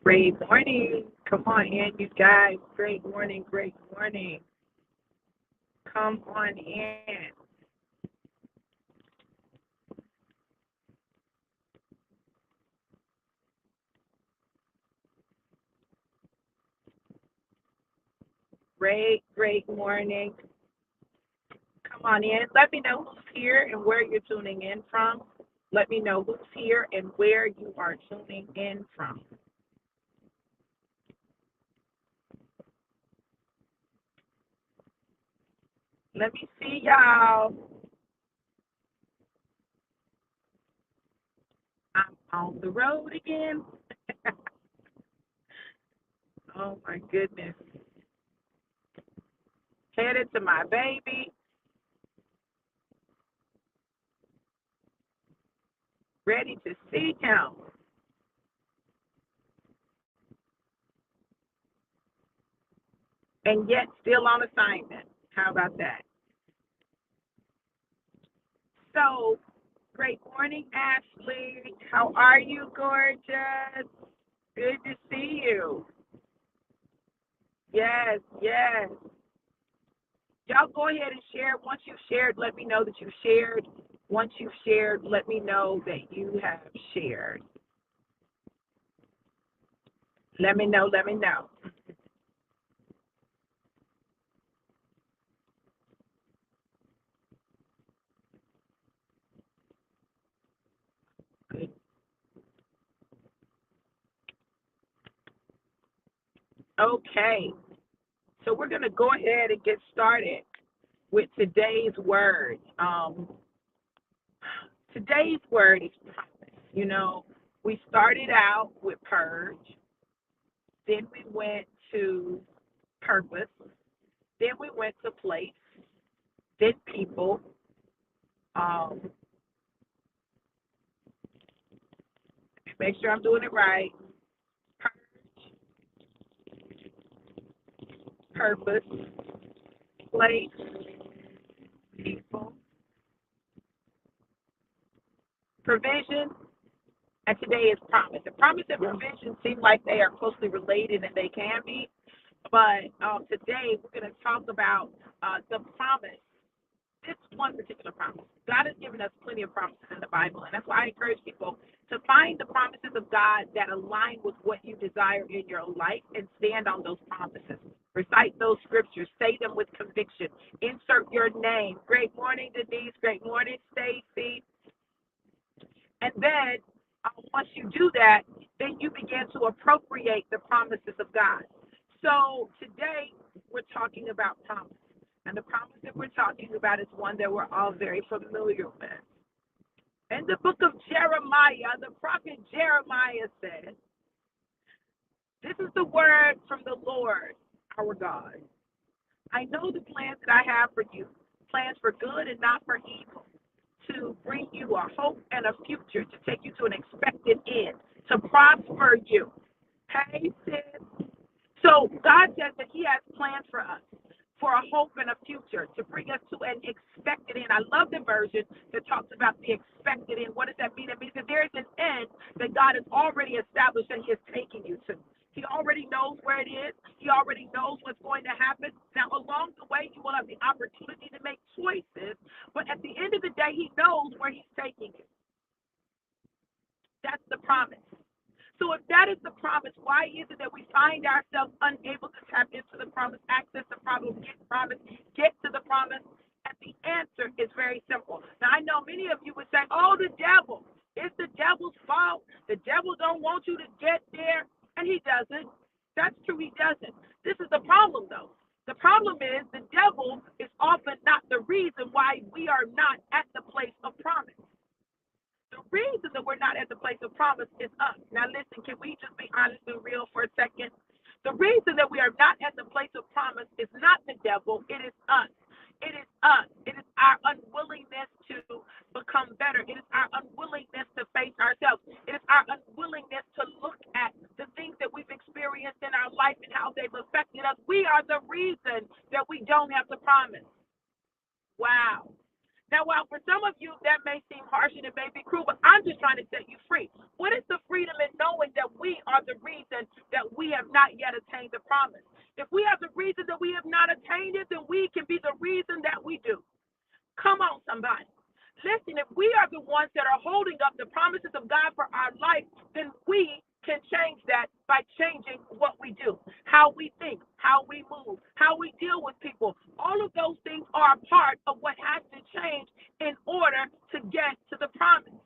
Great morning. Come on in, you guys. Great morning, great morning. Come on in. Great morning. Come on in. Let me know who's here and where you're tuning in from. Let me know who's here and where you are tuning in from. Let me see y'all. I'm on the road again. Oh my goodness. Headed to my baby. Ready to see him. And yet still on assignment. How about that? So, great morning, Ashley. How are you, gorgeous? Good to see you. Yes, yes. Y'all go ahead and share. Once you've shared, let me know that you shared. Once you've shared, let me know that you have shared. Let me know, let me know. Okay, so we're going to go ahead and get started with today's word. Today's word is promise. We started out with purge, then we went to purpose, then we went to place, then people. Um, Make sure I'm doing it right. Purge, purpose, place, people, provision, and today is promise. The promise and provision seem like they are closely related, and they can be. But today we're going to talk about the promise, this one particular promise. God has given us plenty of promises in the Bible, and that's why I encourage people to find the promises of God that align with what you desire in your life and stand on those promises. Recite those scriptures, say them with conviction, insert your name. Great morning, Denise. Great morning, Stacy. And then once you do that, then you begin to appropriate the promises of God. So today we're talking about promise. And the promise that we're talking about is one that we're all very familiar with. In the book of Jeremiah, the prophet Jeremiah said, "This is the word from the Lord, our God. I know the plans that I have for you, plans for good and not for evil, to bring you a hope and a future, to take you to an expected end, to prosper you." Hey, sis. So God says that He has plans for us, for a hope and a future, to bring us to an expected end. I love the version that talks about the expected end. What does that mean? It means that there is an end that God has already established and He is taking you to. He already knows where it is. He already knows what's going to happen. Now, along the way, you will have the opportunity to make choices, but at the end of the day, He knows where He's taking you. That's the promise. So if that is the promise, why is it that we find ourselves unable to tap into the promise, access the promise, get to the promise? And the answer is very simple. Now I know many of you would say, "Oh, the devil. It's the devil's fault. The devil don't want you to get there." And he doesn't. That's true, he doesn't. This is the problem though. The problem is the devil is often not the reason why we are not at the place of promise. The reason that we're not at the place of promise is us. Now, listen, can we just be honest and real for a second? The reason that we are not at the place of promise is not the devil, it is us. It is us. It is our unwillingness to become better. It is our unwillingness to face ourselves. It is our unwillingness to look at the things that we've experienced in our life and how they've affected us. We are the reason that we don't have the promise. Wow. Now, while for some of you that may seem harsh and it may be cruel, but I'm just trying to set you free. What is the freedom in knowing that we are the reason that we have not yet attained the promise? If we have the reason that we have not attained it, then we can be the reason that we do. Come on, somebody. Listen, if we are the ones that are holding up the promises of God for our life, then we can change that by changing what we do, how we think, how we move, how we deal with people. All of those things are a part of what has to change in order to get to the promise.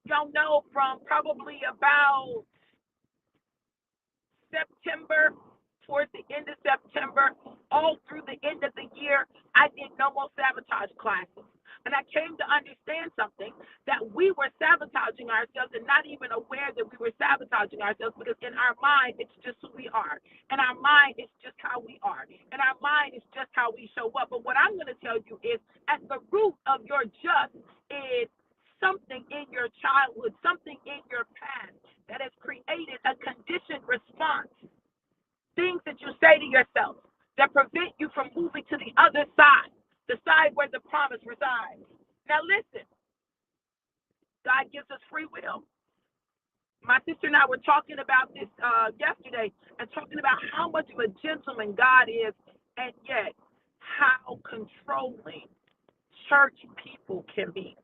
Y'all know from probably about September, towards the end of September, all through the end of the year, I did no more sabotage classes. And I came to understand something, that we were sabotaging ourselves and not even aware that we were sabotaging ourselves, because in our mind, it's just who we are. In our mind, it's just how we are. In our mind, it's just how we show up. But what I'm going to tell you is, at the root of your just is something in your childhood, something in your past that has created a conditioned response. Things that you say to yourself that prevent you from moving to the other side, the side where the promise resides. Now listen, God gives us free will. My sister and I were talking about this yesterday, and talking about how much of a gentleman God is, and yet how controlling church people can be.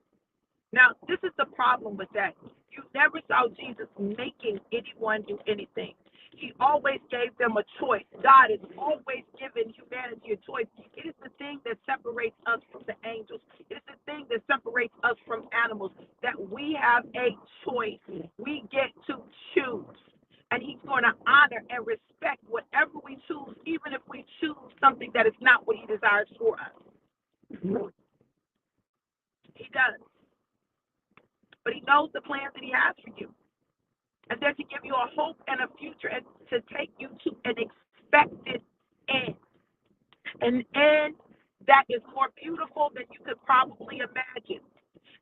Now, this is the problem with that. You never saw Jesus making anyone do anything. He always gave them a choice. God has always given humanity a choice. It is the thing that separates us from the angels. It is the thing that separates us from animals, that we have a choice. We get to choose. And he's going to honor and respect whatever we choose, even if we choose something that is not what he desires for us. He does. But he knows the plans that he has for you. And they're to give you a hope and a future, and to take you to an expected end. An end that is more beautiful than you could probably imagine.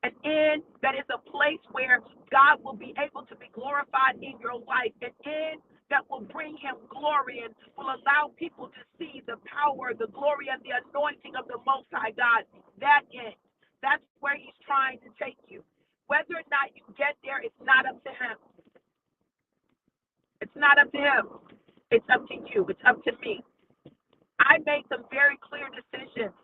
An end that is a place where God will be able to be glorified in your life. An end that will bring him glory and will allow people to see the power, the glory, and the anointing of the Most High God. That end. That's where he's trying to take you. Whether or not you get there, it's not up to him. It's not up to him. It's up to you. It's up to me. I made some very clear decisions.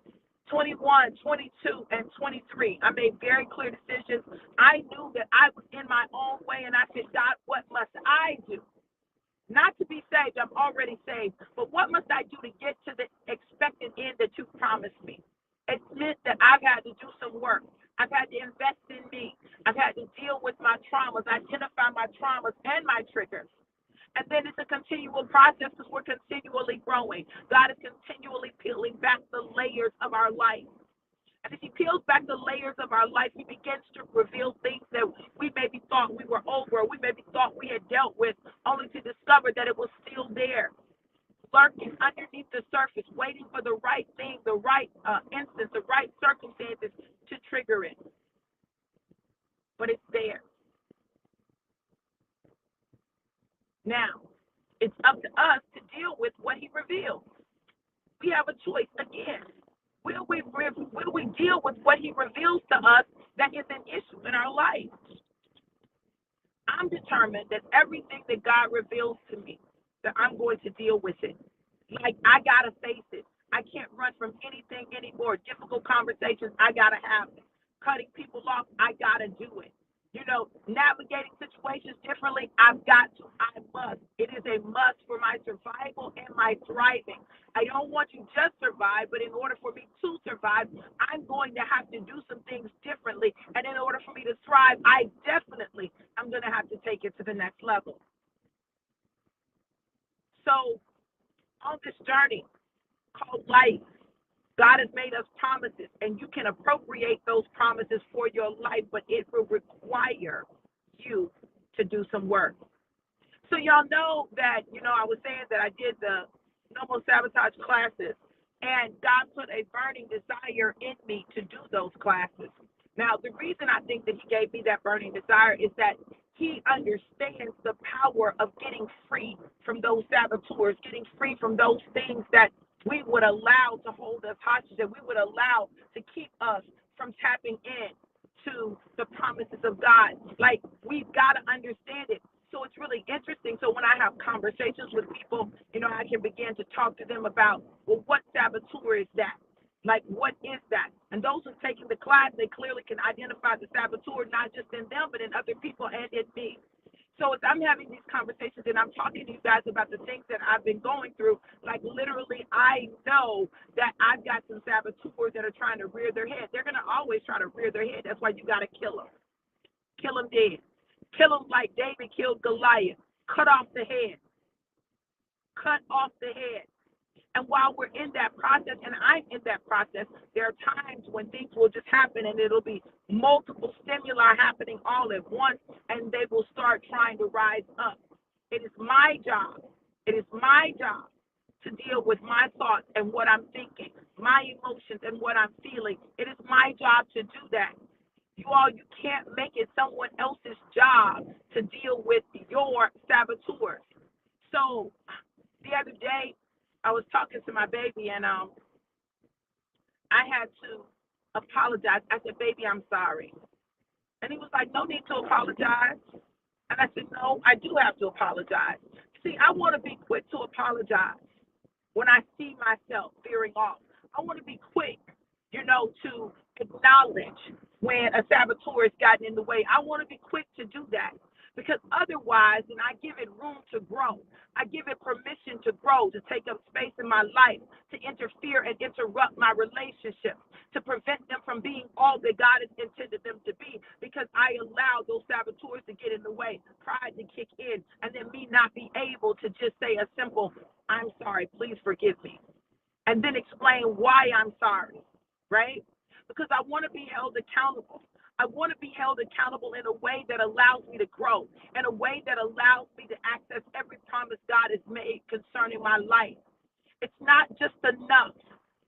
21, 22, and 23. I made very clear decisions. I knew that I was in my own way, and I said, God, what must I do? Not to be saved, I'm already saved, but what must I do to get to the expected end that you promised me? It meant that I've had to do some work. I've had to invest in me. I've had to deal with my traumas, identify my traumas and my triggers. And then it's a continual process, because we're continually growing. God is continually peeling back the layers of our life. And as he peels back the layers of our life, he begins to reveal things that we maybe thought we were over, or we maybe thought we had dealt with, only to discover that it was still there, lurking underneath the surface, waiting for the right thing, the right instance, the right circumstances to trigger it. But it's there. Now, it's up to us to deal with what he reveals. We have a choice again. Will we deal with what he reveals to us that is an issue in our life? I'm determined that everything that God reveals to me, that I'm going to deal with it. Like, I got to face it. I can't run from anything anymore. Difficult conversations, I got to have it. Cutting people off, I got to do it. Navigating situations differently, I've got to, I must. It is a must for my survival and my thriving. I don't want to just survive, but in order for me to survive, I'm going to have to do some things differently. And in order for me to thrive, I'm going to have to take it to the next level. So on this journey called life, God has made us promises, and you can appropriate those promises for your life, but it will require you to do some work. So y'all know that, I was saying that I did the No More Sabotage classes, and God put a burning desire in me to do those classes. Now, the reason I think that he gave me that burning desire is that he understands the power of getting free from those saboteurs, getting free from those things that we would allow to hold us hostage, that we would allow to keep us from tapping in to the promises of God. Like, we've got to understand it. So it's really interesting. So when I have conversations with people, I can begin to talk to them about, well, what saboteur is that? Like, what is that? And those who've taken the class, they clearly can identify the saboteur, not just in them, but in other people and in me. So as I'm having these conversations and I'm talking to you guys about the things that I've been going through, like, literally, I know that I've got some saboteurs that are trying to rear their head. They're going to always try to rear their head. That's why you got to kill them. Kill them dead. Kill them like David killed Goliath. Cut off the head. Cut off the head. And while we're in that process, and I'm in that process, there are times when things will just happen and it'll be multiple stimuli happening all at once, and they will start trying to rise up. It is my job. It is my job to deal with my thoughts and what I'm thinking, my emotions and what I'm feeling. It is my job to do that. You can't make it someone else's job to deal with your saboteurs. So the other day, I was talking to my baby, and I had to apologize. I said, "Baby, I'm sorry." And he was like, "No need to apologize." And I said, "No, I do have to apologize." See, I want to be quick to apologize when I see myself veering off. I want to be quick, to acknowledge when a saboteur has gotten in the way. I want to be quick to do that, because otherwise, then I give it room to grow. I give it permission to grow, to take up space in my life, to interfere and interrupt my relationships, to prevent them from being all that God has intended them to be, because I allow those saboteurs to get in the way, pride to kick in, and then me not be able to just say a simple, "I'm sorry, please forgive me," and then explain why I'm sorry, right? Because I want to be held accountable. I want to be held accountable in a way that allows me to grow, in a way that allows me to access every promise God has made concerning my life. It's not just enough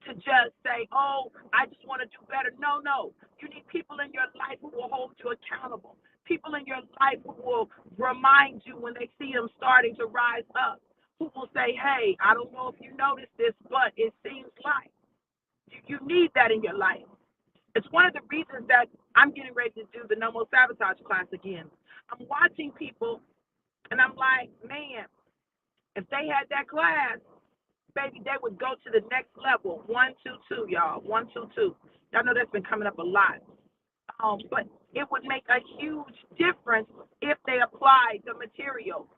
to just say, "Oh, I just want to do better." No, no. You need people in your life who will hold you accountable, people in your life who will remind you when they see them starting to rise up, who will say, "Hey, I don't know if you noticed this, but it seems like." You need that in your life. It's one of the reasons that I'm getting ready to do the No More Sabotage class again. I'm watching people, and I'm like, man, if they had that class, baby, they would go to the next level. 122, y'all. 122. Y'all know that's been coming up a lot. But it would make a huge difference if they applied the material.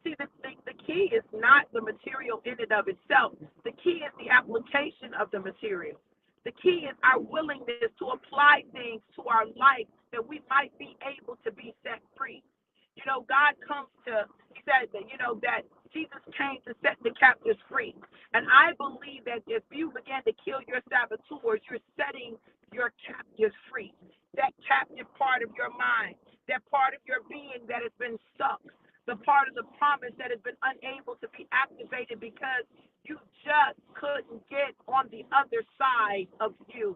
See, the key is not the material in and of itself. The key is the application of the material. The key is our willingness to apply things to our life that we might be able to be set free. God comes to, he said that, that Jesus came to set the captives free. And I believe that if you begin to kill your saboteurs, you're setting your captives free. That captive part of your mind, that part of your being that has been stuck, the part of the promise that has been unable to be activated because you just couldn't get on the other side of you.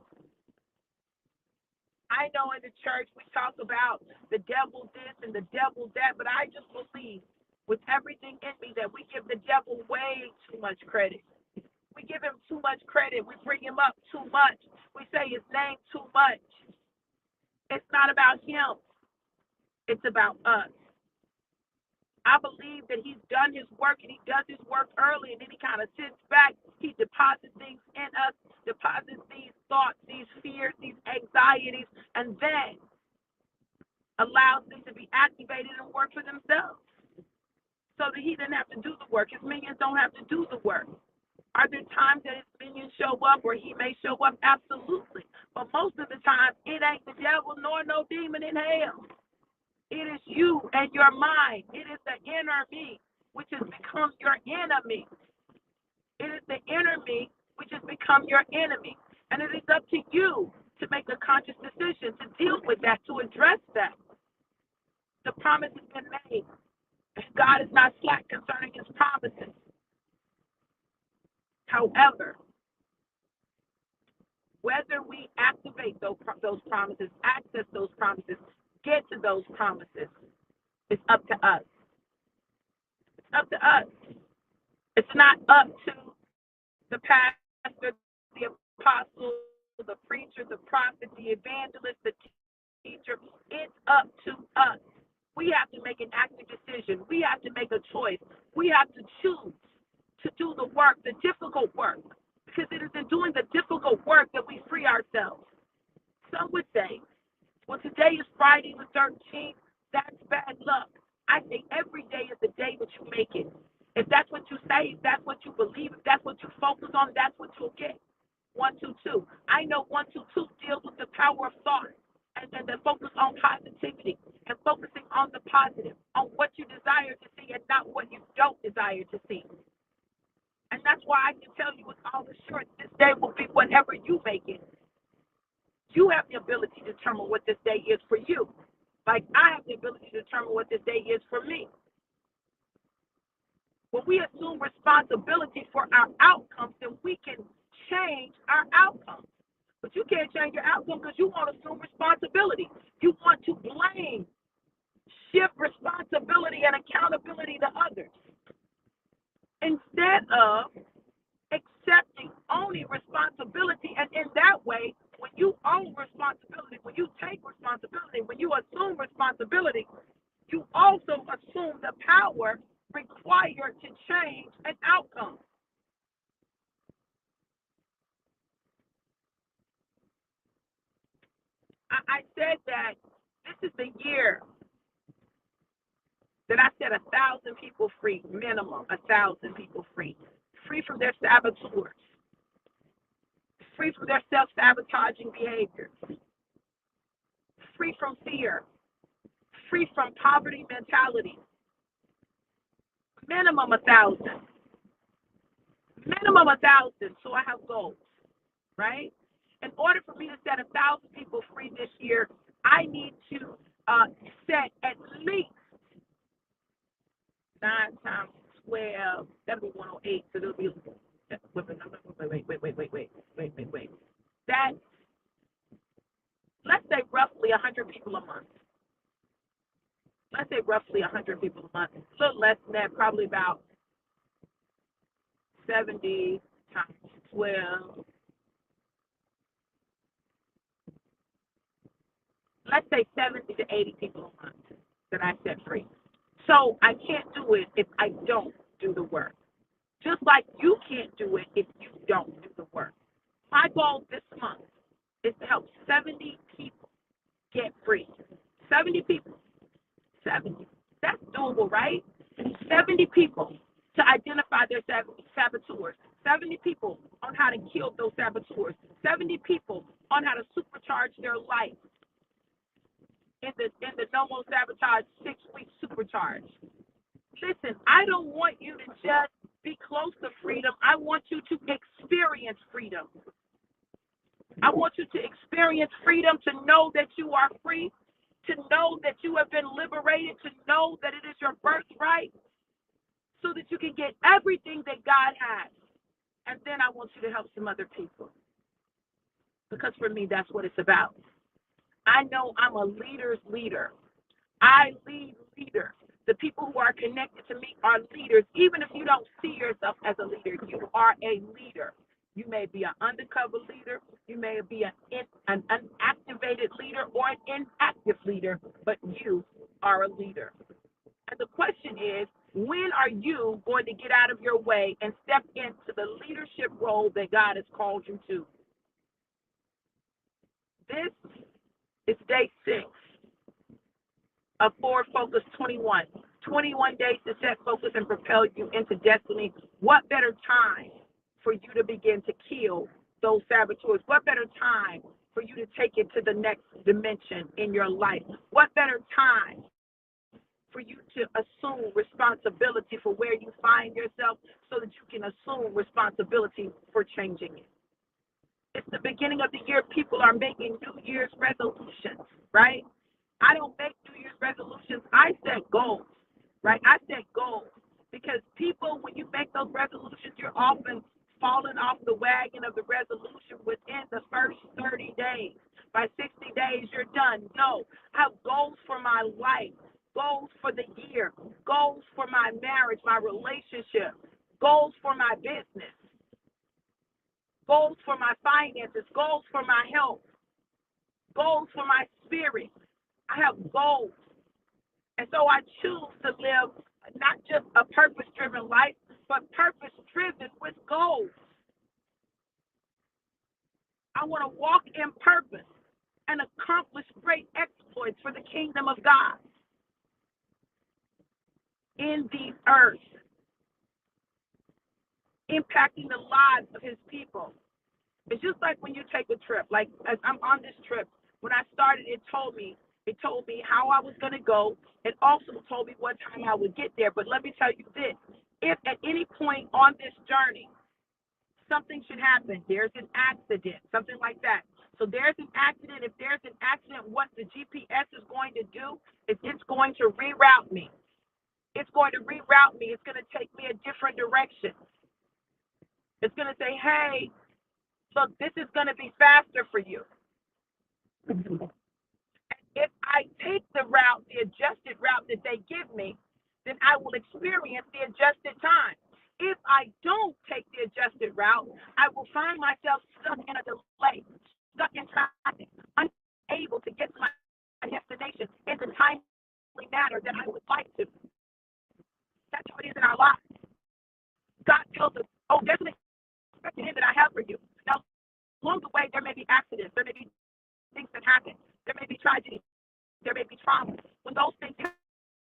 I know in the church we talk about the devil this and the devil that, but I just believe with everything in me that we give the devil way too much credit. We give him too much credit. We bring him up too much. We say his name too much. It's not about him. It's about us. I believe that he's done his work, and he does his work early, and then he kind of sits back. He deposits things in us, deposits these thoughts, these fears, these anxieties, and then allows them to be activated and work for themselves so that he doesn't have to do the work. His minions don't have to do the work. Are there times that his minions show up or he may show up? Absolutely. But most of the time, it ain't the devil nor no demon in hell. It is you and your mind. It is the inner me, which has become your enemy. It is the inner me, which has become your enemy. And it is up to you to make a conscious decision to deal with that, to address that. The promise has been made. God is not slack concerning his promises. However, whether we activate those promises, access those promises, get to those promises, it's up to us. It's up to us. It's not up to the pastor, the apostle, the preacher, the prophet, the evangelist, the teacher. It's up to us. We have to make an active decision. We have to make a choice. We have to choose to do the work, the difficult work, because it is in doing the difficult work that we free ourselves. Some would say, well, today is Friday the 13th. That's bad luck. I say every day is the day that you make it. If that's what you say, if that's what you believe, if that's what you focus on, that's what you'll get. 122. I know 122 deals with the power of thought and the focus on positivity and focusing on the positive, on what you desire to see and not what you don't desire to see. And that's why I can tell you with all assurance, this day will be whatever you make it. You have the ability to determine what this day is for you. Like I have the ability to determine what this day is for me. When we assume responsibility for our outcomes, then we can change our outcomes. But you can't change your outcome because you want to assume responsibility. You want to blame, shift responsibility and accountability to others instead of accepting, owning responsibility. And in that way, when you own responsibility, when you take responsibility, when you assume responsibility, you also assume the power required to change an outcome. I said that this is the year that I set 1,000 people free, minimum 1,000 people free from their saboteurs, free from their self-sabotaging behaviors, free from fear, free from poverty mentality. Minimum 1,000. Minimum 1,000. So I have goals, right? In order for me to set 1,000 people free this year, I need to set at least 9 times 12. That'll be 108. So it'll be wait. That's, let's say, roughly 100 people a month. Let's say roughly 100 people a month. A little less than that, probably about 70 times 12. Let's say 70 to 80 people a month that I set free. So I can't do it if I don't do the work. Just like you can't do it if you don't do the work. My goal this month is to help 70 people get free. 70 people. 70. That's doable, right? 70 people to identify their saboteurs. 70 people on how to kill those saboteurs. 70 people on how to supercharge their life. In the No More Sabotage 6-week supercharge. Listen, I don't want you to just be close to freedom. I want you to experience freedom. I want you to experience freedom, to know that you are free, to know that you have been liberated, to know that it is your birthright, so that you can get everything that God has. And then I want you to help some other people. Because for me, that's what it's about. I know I'm a leader's leader. I lead leaders. The people who are connected to me are leaders. Even if you don't see yourself as a leader, you are a leader. You may be an undercover leader. You may be an unactivated leader or an inactive leader, but you are a leader. And the question is, when are you going to get out of your way and step into the leadership role that God has called you to? This is day 6 of Forward Focus 21. 21 days to set focus and propel you into destiny. What better time for you to begin to kill those saboteurs? What better time for you to take it to the next dimension in your life? What better time for you to assume responsibility for where you find yourself so that you can assume responsibility for changing it? It's the beginning of the year. People are making New Year's resolutions, right? I don't make New Year's resolutions. I set goals, right? I set goals because people, when you make those resolutions, you're often falling off the wagon of the resolution within the first 30 days. By 60 days, you're done. No, I have goals for my life, goals for the year, goals for my marriage, my relationship, goals for my business. goals for my finances, goals for my health, goals for my spirit. I have goals. And so I choose to live not just a purpose driven life, but purpose driven with goals. I want to walk in purpose and accomplish great exploits for the kingdom of God in the earth, impacting the lives of his people. It's just like when you take a trip. Like as I'm on this trip, when I started, it told me how I was going to go. It also told me what time I would get there. But let me tell you this: if at any point on this journey something should happen, there's an accident, something like that. So there's an accident. If there's an accident, what the GPS is going to do is it's going to reroute me. It's going to reroute me. It's going to take me a different direction. It's going to say, hey, look, this is going to be faster for you. If I take the route, the adjusted route that they give me, then I will experience the adjusted time. If I don't take the adjusted route, I will find myself stuck in a delay, stuck in traffic, unable to get to my destination in the timely manner that I would like to. That's how it is in our lives. God tells us, oh, there's an expected end that I have for you. Now, along the way, there may be accidents, there may be things that happen, there may be tragedy, there may be trauma. When those things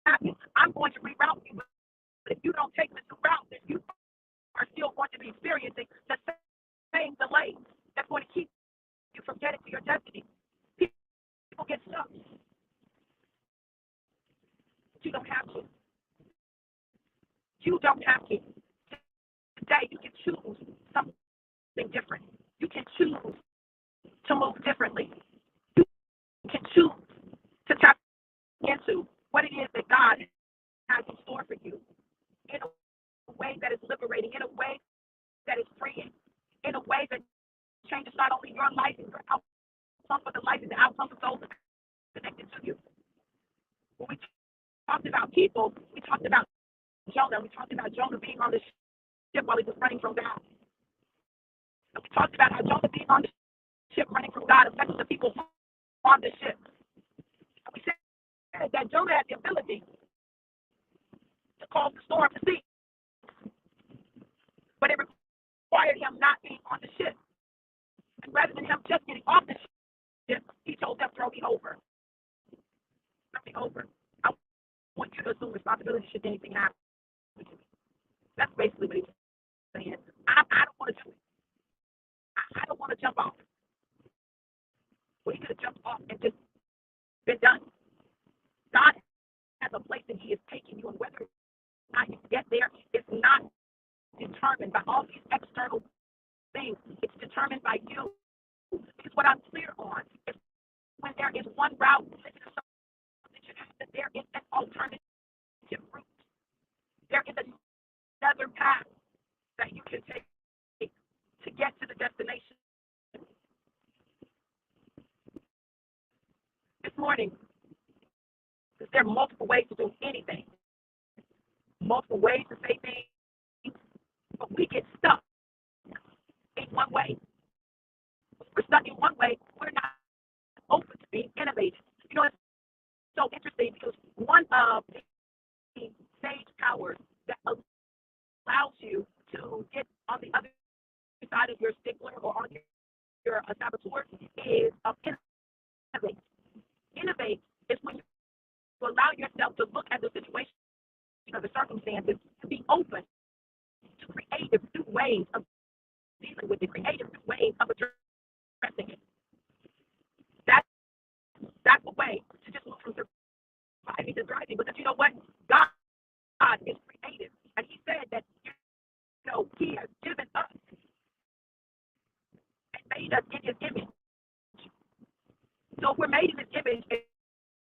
happen, I'm going to reroute you. But if you don't take the new route, then you are still going to be experiencing the same delay that's going to keep you from getting to your destiny. People get stuck. But you don't have to. You don't have to. Today, you can choose something different. You can choose to move differently. You can choose to tap into what it is that God has in store for you in a way that is liberating, in a way that is freeing, in a way that changes not only your life and your outcome, but the life and the outcomes of those connected to you. When we talked about people, we talked about Jonah. We talked about Jonah being on the ship while he was running from God. And we talked about how Jonah being on the ship running from God affected the people on the ship. And we said that Jonah had the ability to cause the storm to cease, but it required him not being on the ship. And rather than him just getting off the ship, he told them, throw me over. Throw me over. I want you to assume responsibility should anything happen to me. That's basically what he was saying. I don't want to do it. I don't want to jump off. Well, he could have jumped off and just been done. God has a place that he is taking you, and whether or not you get there, it's not determined by all these external things. It's determined by you. Because what I'm clear on is when there is one route, that there is an alternative route. There is another path that you can take to get to the destination. This morning, there are multiple ways to do anything, multiple ways to say things, but we get stuck in one way. If we're stuck in one way, we're not open to being innovative. You know, it's so interesting because one of the sage powers that allows you to get on the other side of your stickler or on your saboteur is innovate. Innovate is when you allow yourself to look at the situation or the circumstances to be open to creative new ways of dealing with it, creative new ways of addressing it. That's a way to just move from surviving to thriving. Because you know what? God is creative. And he said that, he has given us and made us in his image. So if we're made in his image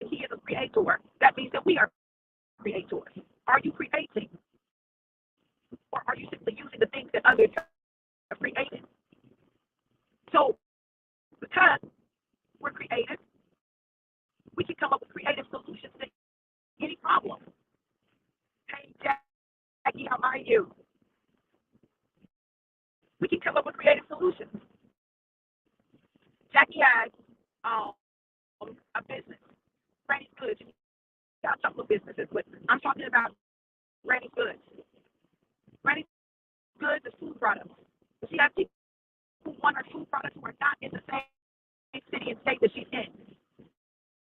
and he is a creator, that means that we are creators. Are you creating? Or are you simply using the things that others have created? So because we're creative, we can come up with creative solutions to any problem. Hey, Jackie, how are you? We can come up with creative solutions. Jackie has a business, Granny's Goods. She's got a couple of businesses, but I'm talking about Granny's Goods. Granny's Goods is food products. She has people who want her food products who are not in the same city and state that she's in.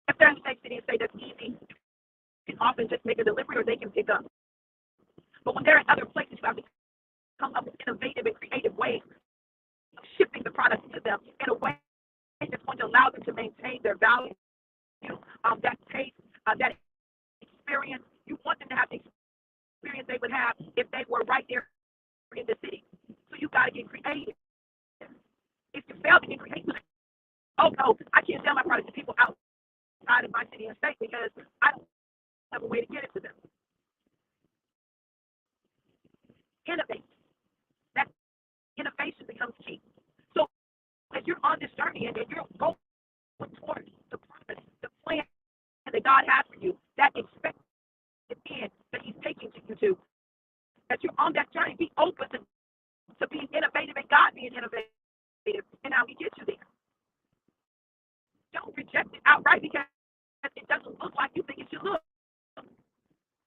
If they're in the same city and state, that's easy. You can often just make a delivery or they can pick up. But when they're in other places, you have to come up with innovative and creative ways of shipping the products to them in a way that's going to allow them to maintain their value, that taste, that experience. You want them to have the experience they would have if they were right there in the city. So you got to get creative. If you fail to get creative, oh no, I can't sell my product to people outside of my city and state because I don't have a way to get it to them. Innovate. That innovation becomes key. So as you're on this journey and you're going towards the promise, the plan that God has for you, that expected end that He's taking you to, that you're on that journey, be open to being innovative and God being innovative and how He gets you there. Don't reject it outright because it doesn't look like you think it should look.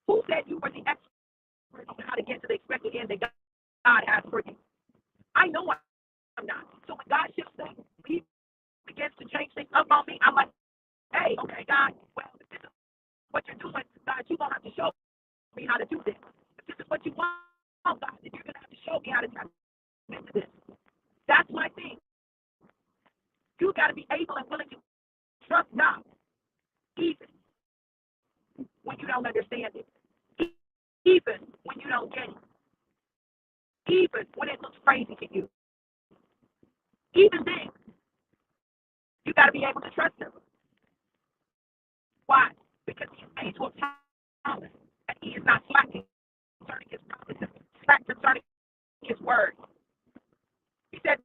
Who said you were the expert on how to get to the expected end that God has for you? I know I'm not. So when God shifts things, He begins to change things up on me. I'm like, hey, okay, God, well, if this is what you're doing, God, you're going to have to show me how to do this. If this is what you want, God, then you're going to have to show me how to tap into this. That's my thing. You got to be able and willing to trust God, even when you don't understand it, even when you don't get it, even when it looks crazy to you. Even then, you got to be able to trust Him. Why? Because He's made to a promise, and He is not slacking concerning His promises, slack concerning His word. He said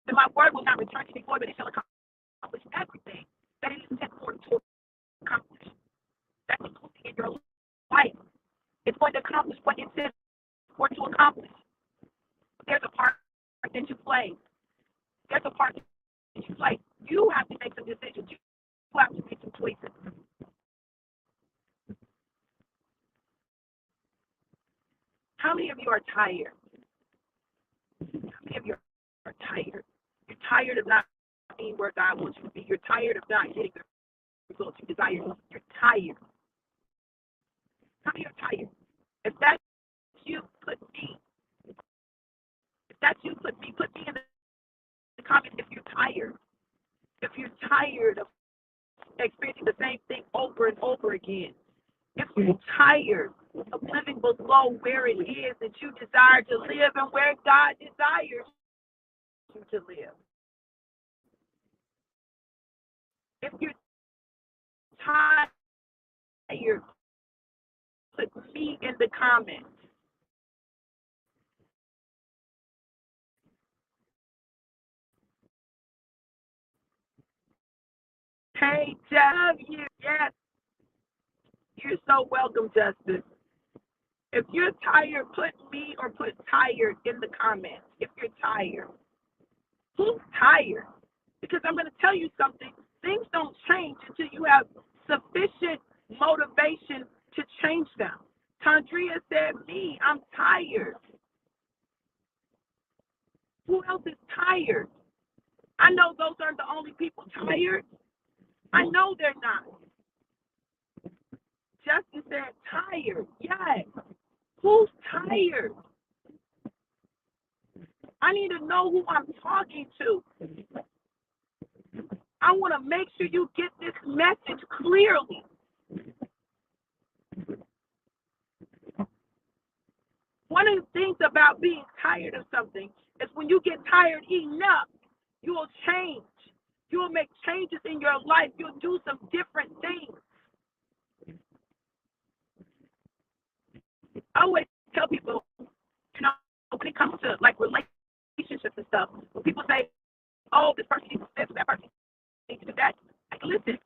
that my word will not return to me void, but it shall accomplish everything that it is sent for to accomplish. That's including in your life. It's going to accomplish what it says for to accomplish. But there's a part that you play. There's a part that you play. You have to make some decisions. You have to make some choices. How many of you are tired? How many of you are tired? You're tired of not being where God wants you to be. You're tired of not getting the results you desire. You're tired. How many are tired? If that's you, put me. If that's you, put me in the comments if you're tired. If you're tired of experiencing the same thing over and over again. If you're tired of living below where it is that you desire to live and where God desires you to live. If you're tired, put me in the comments. Hey, W. Yes. You're so welcome, Justice. If you're tired, put me or put tired in the comments. If you're tired. Who's tired? Because I'm going to tell you something. Things don't change until you have sufficient motivation to change them. Tandria said, me, I'm tired. Who else is tired? I know those aren't the only people tired. I know they're not. Justin said, tired. Yes. Who's tired? I need to know who I'm talking to. I want to make sure you get this message clearly. One of the things about being tired of something is when you get tired enough, you will change. You will make changes in your life. You'll do some different things. I always tell people, when it comes to like relationships and stuff, when people say, oh, this person needs to this, that person needs to do that. Like, listen,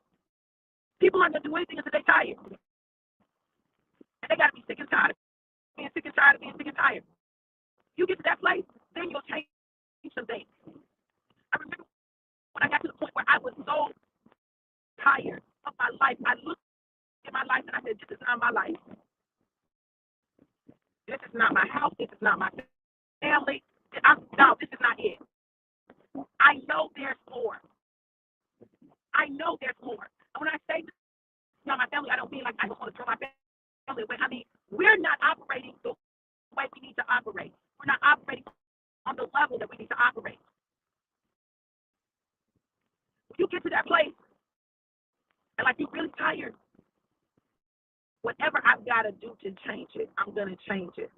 people aren't going to do anything until they're tired. And they got to be sick and tired of being sick and tired of being sick and tired. You get to that place, then you'll change some things. I remember when I got to the point where I was so tired of my life, I looked at my life and I said, this is not my life. This is not my house. This is not my family. No, this is not it. I know there's more. I know there's more. And when I say this is not my family, I don't mean like I just want to throw my family away. I mean, we're not operating the way we need to operate. We're not operating on the level that we need to operate. When you get to that place and like you're really tired, whatever I've got to do to change it, I'm going to change it.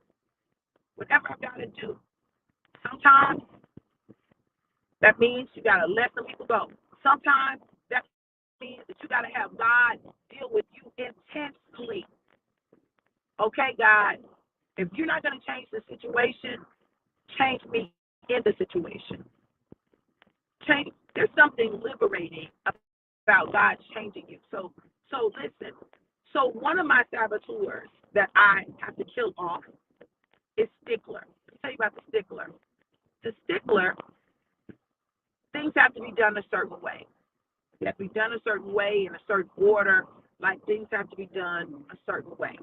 Whatever I've got to do. Sometimes that means you got to let some people go. Sometimes that means that you got to have God deal with you intensely. Okay, God, if you're not going to change the situation, change me in the situation. There's something liberating about God changing you. So listen. So one of my saboteurs that I have to kill off is stickler. Let me tell you about the stickler. The stickler, things have to be done a certain way. They have to be done a certain way in a certain order. Like things have to be done a certain way.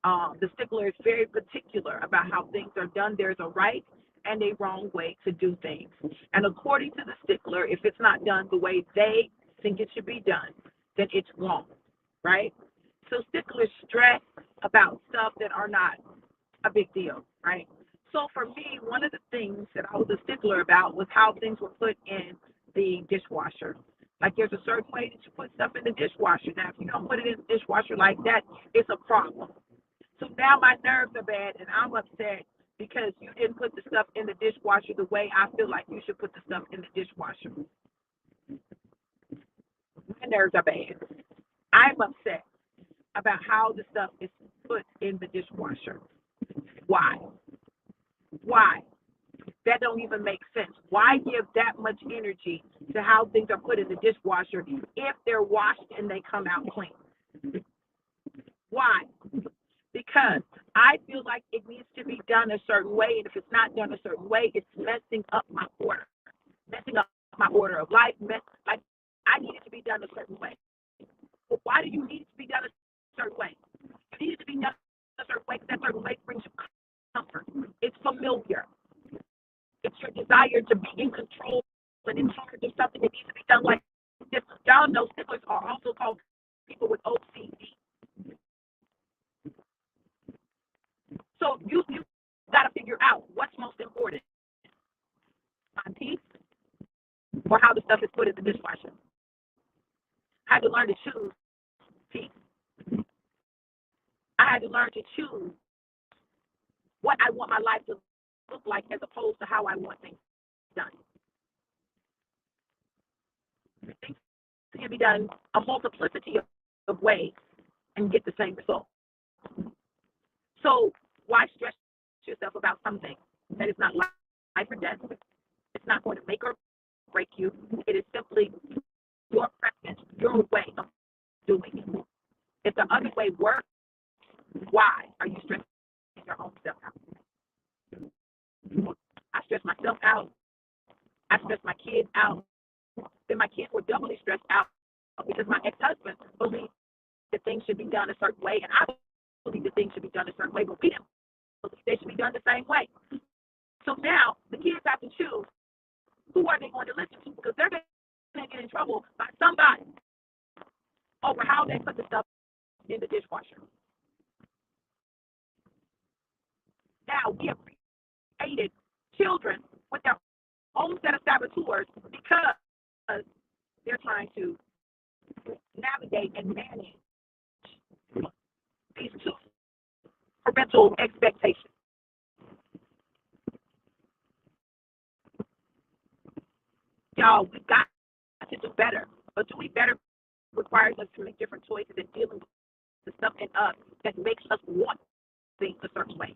The stickler is very particular about how things are done. There's a right and a wrong way to do things. And according to the stickler, if it's not done the way they think it should be done, then it's wrong, right? So sticklers stress about stuff that are not a big deal, right? So for me, one of the things that I was a stickler about was how things were put in the dishwasher. Like there's a certain way that you put stuff in the dishwasher. Now, if you don't put it in the dishwasher like that, it's a problem. So now my nerves are bad and I'm upset because you didn't put the stuff in the dishwasher the way I feel like you should put the stuff in the dishwasher. My nerves are bad. I'm upset about how the stuff is put in the dishwasher. Why? Why? That don't even make sense. Why give that much energy to how things are put in the dishwasher if they're washed and they come out clean? Why? Because I feel like it needs to be done a certain way, and if it's not done a certain way, it's messing up my order, messing up my order of life. Like I need it to be done a certain way. Well, why do you need it to be done a certain way? You need it to be done a certain way because that certain way brings you comfort. It's familiar. It's your desire to be in control and in charge of something that needs to be done like this. Y'all know sticklers are also called people with OCD. So you got to figure out what's most important, my peace or how the stuff is put in the dishwasher. I had to learn to choose peace. I had to learn to choose what I want my life to look like as opposed to how I want things done. Things can be done a multiplicity of ways and get the same result. So why stress yourself about something that is not life or death? It's not going to make or break you. It is simply your preference, your way of doing it. If the other way works, why are you stressing your own self out? I stress myself out. I stress my kids out. Then my kids were doubly stressed out because my ex-husband believed that things should be done a certain way, and I believe that things should be done a certain way, but we didn't believe they should be done the same way. So now the kids have to choose who are they going to listen to because they're going to get in trouble by somebody over how they put the stuff in the dishwasher. Now we have created children with their own set of saboteurs because they're trying to navigate and manage these two parental expectations. Y'all, we've got to do better. But doing better requires us to make different choices and dealing with the stuff in us that makes us want things a certain way.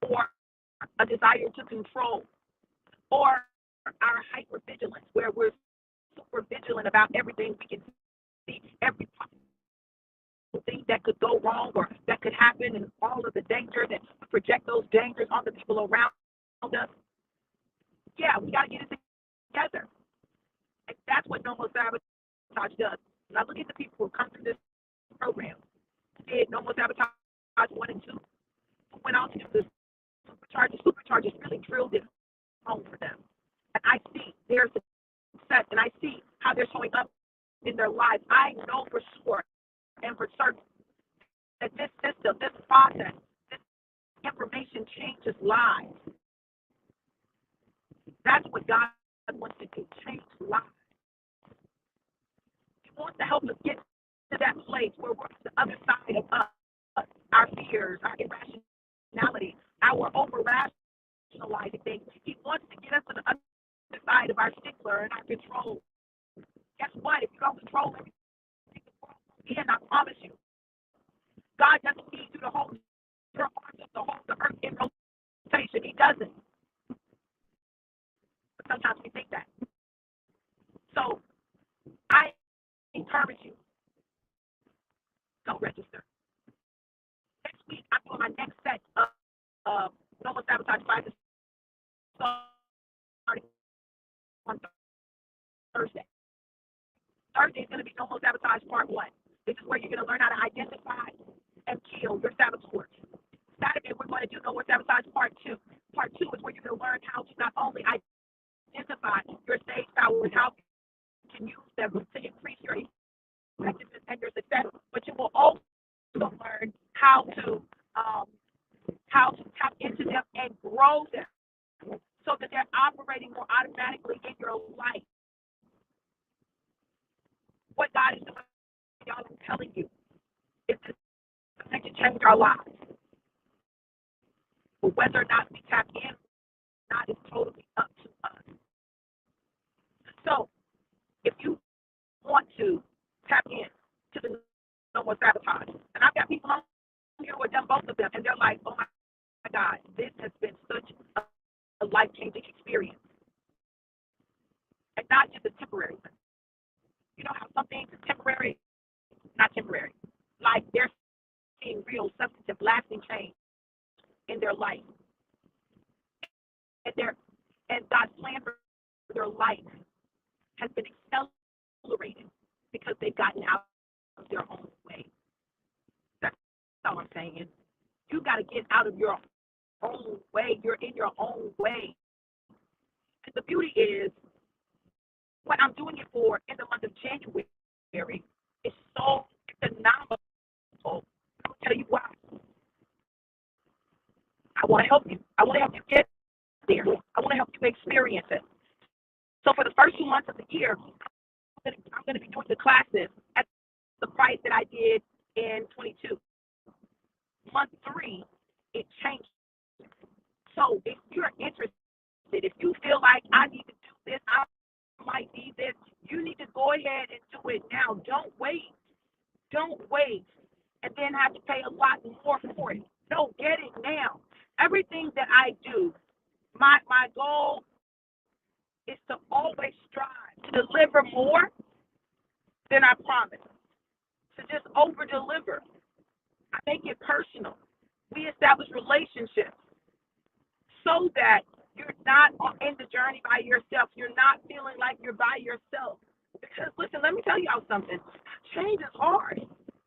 Or a desire to control. Or our hypervigilance, where we're super vigilant about everything we can see, every possible thing that could go wrong or that could happen, and all of the danger that we project those dangers on the people around us. Yeah, we got to get it together. And that's what no more sabotage does. And I look at the people who come through this program, did no more sabotage 1 and 2, who went out to do this supercharges. Supercharges really drilled it home for them. And I see their success, and I see how they're showing up in their lives. I know for sure and for certain that this system, this process, this information changes lives. That's what God wants to do, change lives. He wants to help us get to that place where we're on the other side of us, our fears, our irrationality, our over-rationalizing things. He wants to get us to the other side of our stickler and our control. Guess what? If you don't control everything, again, I promise you, God doesn't need you to hold your arms up to hold the earth in rotation. He doesn't. But sometimes we think that. So I encourage you, go register. Next week, I'm doing my next set of No More Sabotage classes starting on Thursday. Thursday is going to be No More Sabotage Part 1. This is where you're going to learn how to identify and kill your saboteurs. Saturday, we're going to do No More Sabotage Part 2. Part 2 is where you're going to learn how to not only identify your stage powers, how you can use them to increase your effectiveness and your success, but you will also learn how to tap into them and grow them so that they're operating more automatically in your life. What God is doing, y'all, I'm telling you, is to change our lives. But whether or not we tap in or not is totally up to us. So if you want to tap in to the No More Sabotage, and I've got people on here who have done both of them, and they're like, oh my God, this has been such a life-changing experience. And not just a temporary one. You know how some things are temporary, not temporary. Like they're seeing real, substantive, lasting change in their life. And God's plan for their life has been accelerated because they've gotten out of their own way. That's all I'm saying. You got to get out of your own way. You're in your own way. And the beauty is, what I'm doing it for in the month of January is so phenomenal. I'll tell you why. I want to help you. I want to help you get there. I want to help you experience it. So for the first 2 months of the year, I'm going to be doing the classes at the price that I did in 22. Month 3, it changed. So if you're interested, if you feel like I need to do this, I might need this, you need to go ahead and do it now. Don't wait. Don't wait and then have to pay a lot more for it. No, get it now. Everything that I do, my goal is to always strive to deliver more than I promised, to just over deliver. I make it personal. We establish relationships so that you're not in the journey by yourself. You're not feeling like you're by yourself. Because, listen, let me tell y'all something. Change is hard.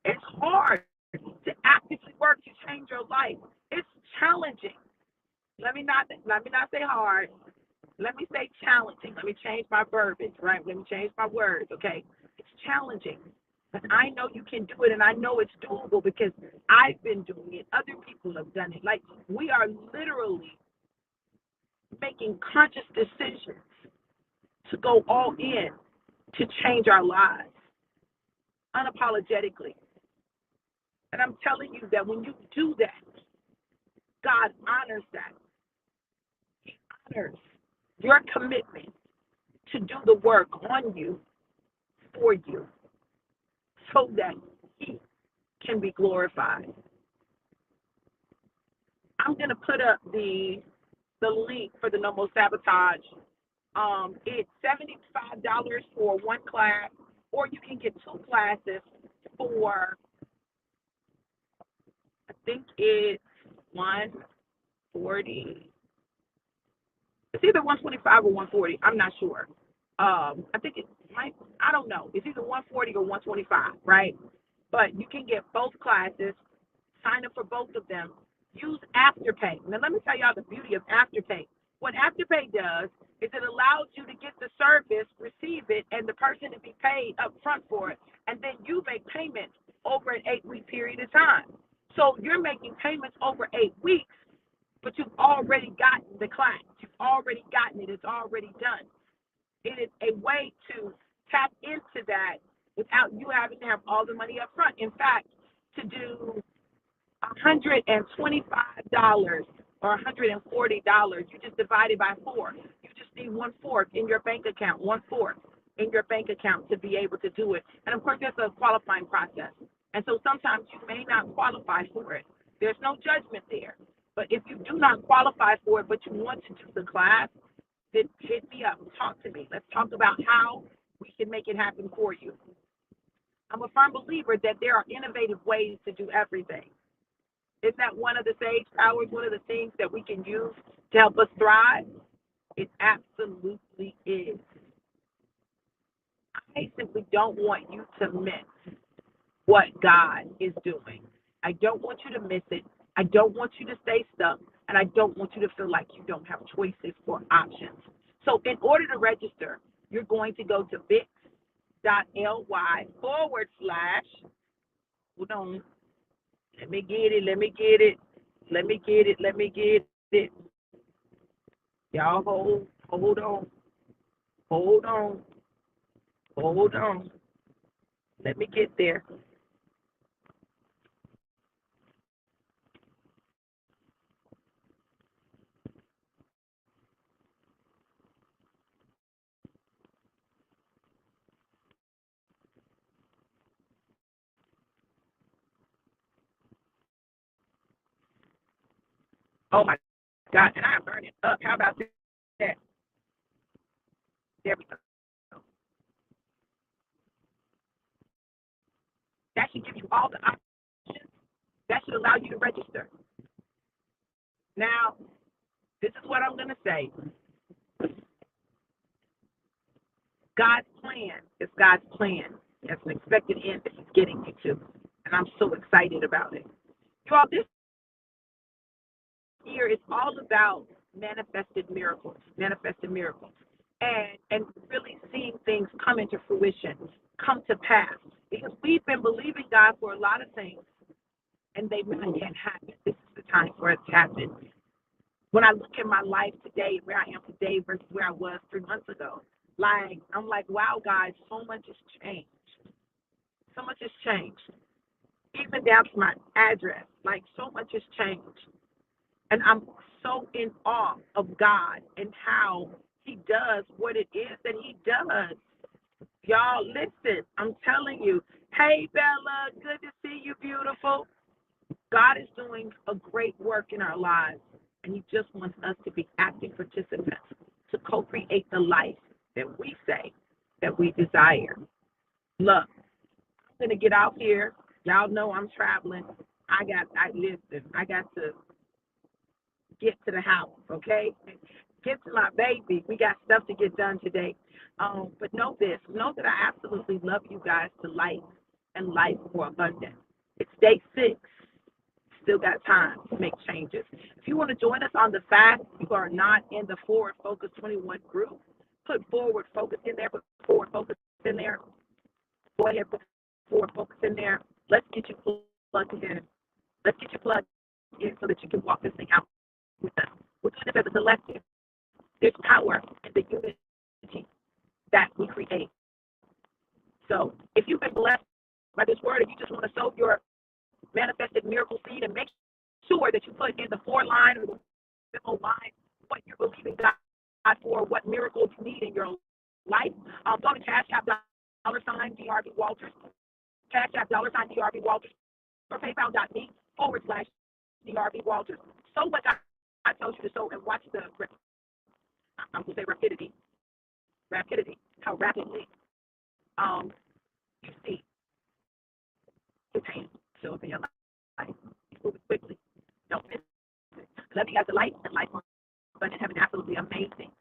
It's hard to actively work to change your life. It's challenging. Let me not say hard. Let me say challenging. Let me change my verbiage, right? Let me change my words, okay? It's challenging. But I know you can do it, and I know it's doable because I've been doing it. Other people have done it. Like, we are literally making conscious decisions to go all in to change our lives unapologetically. And I'm telling you that when you do that, God honors that. He honors your commitment to do the work on you, for you, so that He can be glorified. I'm going to put up the link for the No More Sabotage. It's $75 for one class, or you can get 2 classes for, I think it's $140. It's either 125 or 140. I'm not sure. I think it might. I don't know. It's either 140 or 125, right? But you can get both classes. Sign up for both of them. Use Afterpay. Now, let me tell y'all the beauty of Afterpay. What Afterpay does is it allows you to get the service, receive it, and the person to be paid up front for it, and then you make payments over an 8-week period of time. So you're making payments over 8 weeks, but you've already gotten the class. You've already gotten it. It's already done. It is a way to tap into that without you having to have all the money up front. In fact, to do $125 or $140, you just divide it by 4. You just need 1/4 in your bank account, 1/4 in your bank account to be able to do it. And of course, there's a qualifying process. And so sometimes you may not qualify for it. There's no judgment there. But if you do not qualify for it, but you want to do the class, then hit me up. Talk to me. Let's talk about how we can make it happen for you. I'm a firm believer that there are innovative ways to do everything. Isn't that one of the sage powers, one of the things that we can use to help us thrive? It absolutely is. I simply don't want you to miss what God is doing. I don't want you to miss it. I don't want you to stay stuck. And I don't want you to feel like you don't have choices or options. So in order to register, you're going to go to bit.ly/, hold on, let me get it. Y'all hold on. Let me get there. Oh my God, and I'm burning up. How about that? There we go. That should give you all the options. That should allow you to register. Now, this is what I'm going to say. God's plan is God's plan. That's an expected end that He's getting you to. And I'm so excited about it. You all, this year is all about manifested miracles, and really seeing things come into fruition, come to pass. Because we've been believing God for a lot of things, and they've not yet happened. This is the time for it to happen. When I look at my life today, where I am today versus where I was 3 months ago, I'm like, wow, guys, so much has changed. So much has changed. Even down to my address, so much has changed. And I'm so in awe of God and how He does what it is that He does. Y'all, listen, I'm telling you. Hey, Bella, good to see you, beautiful. God is doing a great work in our lives, and He just wants us to be active participants to co-create the life that we say that we desire. Look, I'm going to get out here. Y'all know I'm traveling. I got to get to the house, okay? Get to my baby. We got stuff to get done today. But know this. Know that I absolutely love you guys to life and life more abundant. It's day 6. Still got time to make changes. If you want to join us on the fast, you are not in the Forward Focus 21 group. Put Forward Focus in there. Put Forward Focus in there. Go ahead, put Forward Focus in there. Let's get you plugged in. Let's get you plugged in so that you can walk this thing out with us. We're doing this as a collective. There's power in the unity that we create. So if you've been blessed by this word, if you just want to sow your manifested miracle seed, and make sure that you put in the 4 line or the simple line what you're believing God for, what miracles you need in your life. Go to Cash App $DRB Walters, Cash App $DRB Walters, or PayPal.me/DRB Walters. So what I told you to sow, and watch the, I'm going to say rapidity, how rapidly you see His hand show up in your life. Move it quickly. Don't miss it. Love you guys to life and life more fun and having absolutely amazing